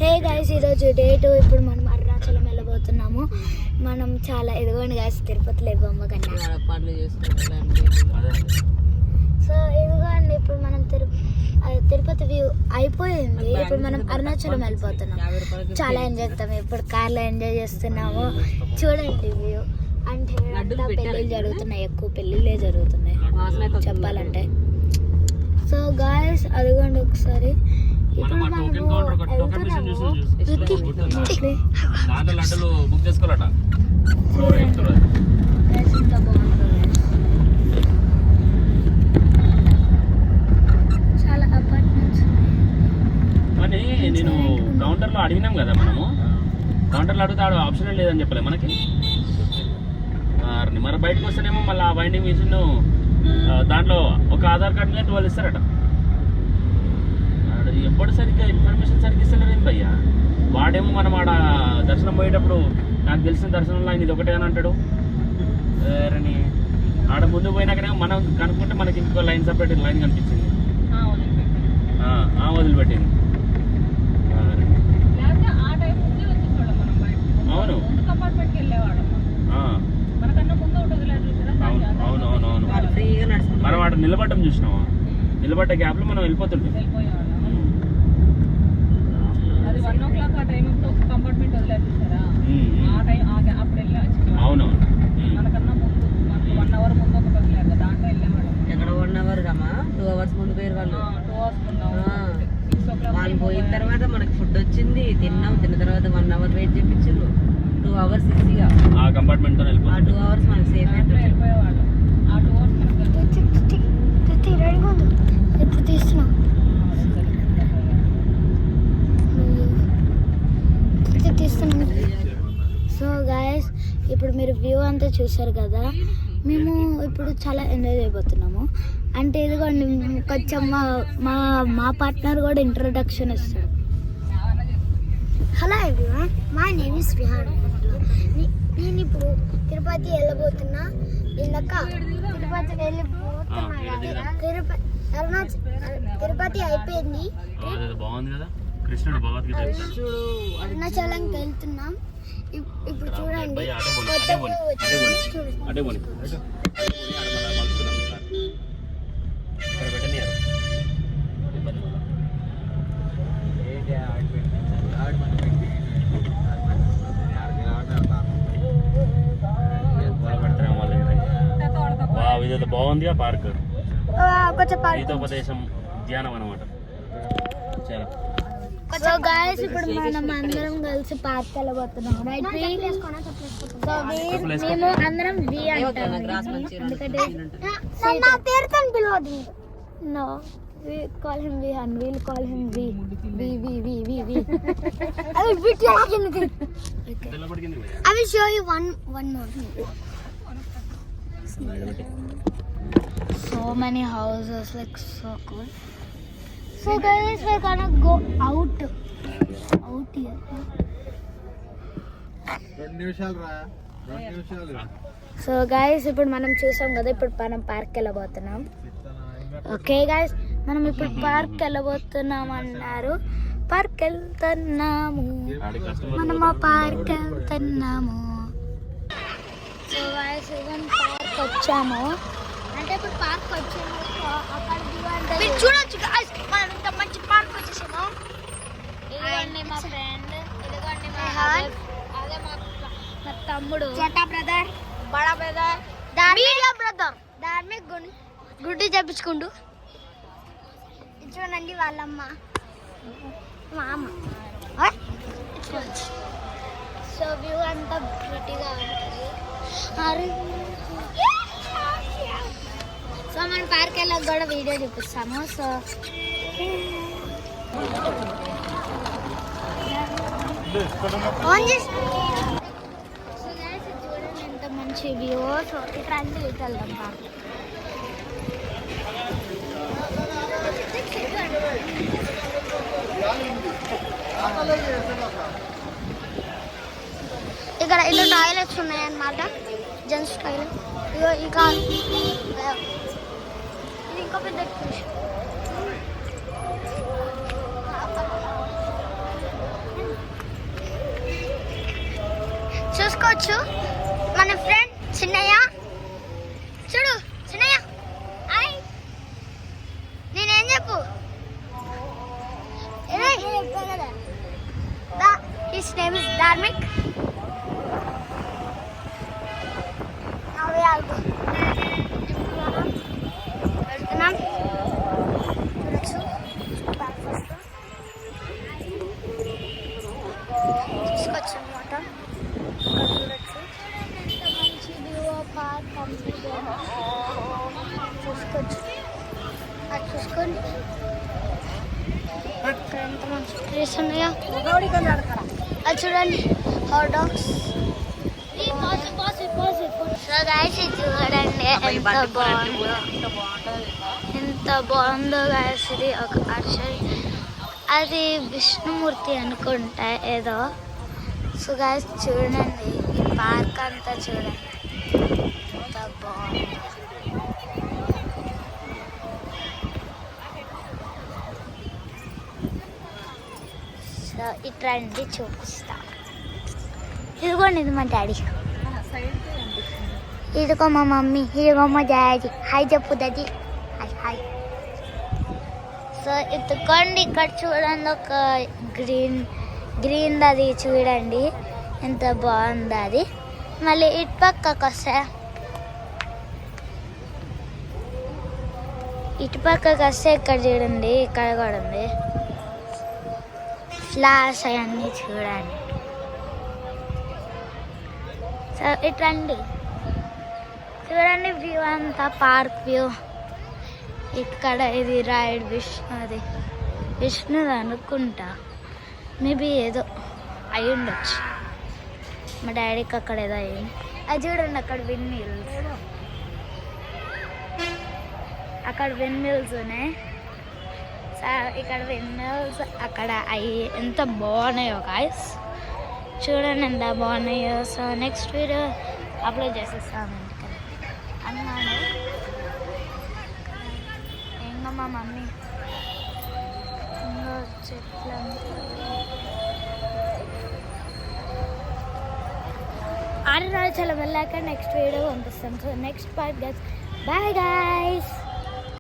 Hey guys, ఈరోజు date. ఇప్పుడు మనం అరుణాచలం వెళ్ళబోతున్నాము. మనం చాలా ఎదుగోండి గైస్, తిరుపతిలో ఇవ్వమ్మ కన్నా. సో ఇదిగోండి, ఇప్పుడు మనం తిరుపతి వ్యూ అయిపోయింది. ఇప్పుడు మనం అరుణాచలం వెళ్ళిపోతున్నాం. చాలా ఎంజాయ్ చేస్తాము. ఇప్పుడు కార్లో ఎంజాయ్ చేస్తున్నాము. చూడండి వ్యూ. అంటే పెళ్ళిళ్ళు జరుగుతున్నాయి, ఎక్కువ పెళ్ళిళ్ళే జరుగుతున్నాయి చెప్పాలంటే. సో గాయస్ అదిగోండి ఒకసారి. ఇప్పుడు చాలా అపార్ట్మెంట్స్ అని నేను కౌంటర్లో అడిగినాం కదా, మనము కౌంటర్లో అడిగితే ఆప్షన్ లేదని చెప్పలే మనకి. మరి బయటకు వస్తేనేమో మళ్ళీ ఆ బైండింగ్ మిషన్ దాంట్లో ఒక ఆధార్ కార్డు మీద 12 ఇస్తారట. ఎప్పుడు సరిగ్గా ఇన్ఫర్మేషన్ సరిగ్గా ఇస్తలేరు ఏం భయ్యా. వాడేమో మనం ఆడ దర్శనం పోయేటప్పుడు నాకు తెలిసిన దర్శనంలో ఆయన ఇది ఒకటే అని అంటాడు. వేరని ఆడ ముందు పోయినాకనే మనం కనుక్కుంటే మనకి ఇంకో లైన్ సపరేట్ లైన్ కనిపించింది. వదిలిపెట్టింది. అవును అవునవునవును. మనం వాడు నిలబడ్డం చూసినావా? నిలబడ్డ గ్యాప్ లో మనం వెళ్ళిపోతుంటాం. అవునవును. ఎక్కడ 1 అవర్ రమ్మా, 2 అవర్స్ ముందు పోయారు వాళ్ళు. వాళ్ళు పోయిన తర్వాత మనకి ఫుడ్ వచ్చింది, తిన్నాం. తిన్న తర్వాత 1 అవర్ వెయిట్ చేయించారు. 2 అవర్స్ ఈజీగా ఆ కంపార్ట్మెంట్ తో వెళ్ళిపోతాం. 2 అవర్స్ మనకి సేఫ్ వెళ్ళిపోయేవాళ్ళు. ఇప్పుడు తీస్తున్నా. సో గాయస్, ఇప్పుడు మీరు వ్యూ అంతా చూసారు కదా. మేము ఇప్పుడు చాలా ఎంజాయ్ చేయబోతున్నాము. అంటే ఇదిగోండి, కొంచెం మా పార్ట్నర్ కూడా ఇంట్రొడక్షన్ ఇస్తాడు. Hello everyone, my name is Vihaan. నేను ఇప్పుడు తిరుపతి వెళ్ళబోతున్నా. ఇందాక తిరుపతి వెళ్ళిపోతున్నా. తిరుపతి అయిపోయింది. బాగుంది కదా, కృష్ణుడు భగవద్గీత అరుణాచలంకి వెళ్తున్నాం. ఇప్పుడు చూడండి, ఇదేదో బాగుందిగా పార్క్. కొంచెం గీతోపదేశం ధ్యానం అనమాట. చాలా. సో గాయస్, ఇప్పుడు మనం అందరం కలిసి పార్క్ వెళ్ళబోతున్నాం. మేము అందరం వి అంటాం, ఎందుకంటే నా పేరుతో పిలవద్దు. No, we call him Vihan, we'll call him V. I will show you one more. So many houses, like so cool. So guys, we're gonna go out here. 2 నిమిషాలు రా. సో గైస్, ఇప్పుడు మనం చూసాం కదా, ఇప్పుడు మనం పార్క్ వెళ్ళబోతున్నాం. ఓకే గైస్, మనం ఇప్పుడు పార్క్ వెళ్ళబోతున్నాం అన్నారు. పార్క్ వెళ్తున్నాము, మనం ఆ పార్క్ వెళ్తున్నాము. సో గైస్, ఇవన్నీ పార్క్ వచ్చాము. అంటే ఇప్పుడు పార్క్ వచ్చాము. అక్కడ చూడొచ్చు గైస్, మనం ఇంత మంచి పార్క్ వచ్చేసాము. ఇదిగోండి మా ఫ్రెండ్, ఇదిగోండి మా అదే మా తమ్ముడు, छोटा ब्रदर, बड़ा ब्रदर, मीडियम ब्रदर. దాని గుడ్డి చెప్పించుకుంటూ చూడండి వాళ్ళమ్మ, మా అమ్మ. సో వ్యూ అంతా ప్రిటీగా ఉంటుంది. సో మనం పార్క్ వెళ్ళాక కూడా వీడియో చూపిస్తాము. సో చూడండి ఎంత మంచి వ్యూ. సో ఇక్కడ అంటే ఇటు వెళ్దాం పార్క్. ఇక్కడ ఇలా టాయిలెట్స్ ఉన్నాయన్నమాట, జెంట్స్ టాయిలెట్. ఇగో ఇంకా ఇది ఇంకో పెద్ద చూసుకోవచ్చు మన ఫ్రెండ్ చిన్నయ్య. చూడు చిన్నయ్య, హాయ్. నేనేం చెప్పు, హిస్ నేమ్ ఇస్ ధార్మిక్. వెళ్తున్నాం, చూడొచ్చు చూసుకోవచ్చు అనమాట. చూడొచ్చు ఎంత మంచి వ్యూ పార్క్ కంప్లీట్ చూసుకోవచ్చు. అది చూసుకోండి ఇక్కడ ఎంత మంచి ట్రీస్ ఉన్నాయో. అది చూడండి హాట్ డాగ్స్. సో గైస్ ఇది చూడండి ఎంత బాగుందో గైస్. ఇది ఒక ఆర్చరీ, అది విష్ణుమూర్తి అనుకుంటా ఏదో. సో గైస్ చూడండి ఈ పార్క్ అంతా చూడండి ఎంత బాగుందో. సో ఇట్లాంటి చూపిస్తా. ఇదిగోండి ఇది మా డాడీ, ఇదిగో మా మమ్మీ, ఇదిగో మా డాడీ. హాయ్ చెప్పు డాడీ, హాయ్ హాయ్. సో ఇదిగోండి ఇక్కడ చూడండి ఒక గ్రీన్ అది చూడండి ఎంత బాగుంది అది. మళ్ళీ ఇటు పక్కకు వస్తే ఇక్కడ చూడండి, ఇక్కడ కూడా ఉంది ఫ్లాష్ అవన్నీ చూడండి. సో ఇట్లండి చూడండి వ్యూ అంతా పార్క్ వ్యూ. ఇక్కడ ఇది రైడ్ విష్ణుది అనుకుంటా, మేబీ ఏదో అయి ఉండొచ్చు. మా డాడీకి అక్కడ ఏదో అయ్యింది. అది చూడండి అక్కడ విండ్ మిల్స్ ఉన్నాయి. ఇక్కడ విండ్ మిల్స్ అక్కడ అవి ఎంత బాగున్నాయో గాయ్స్, చూడండి ఎంత బాగున్నాయో. సో నెక్స్ట్ వీడియో అప్లోడ్ చేసేస్తాను ఇంటికి అన్నాను. ఇంకా మా మమ్మీ ఇంకా చెట్లు ఆడరాలు చాలా వెళ్ళాక నెక్స్ట్ వీడియో పంపిస్తాను. So next part guys, bye guys.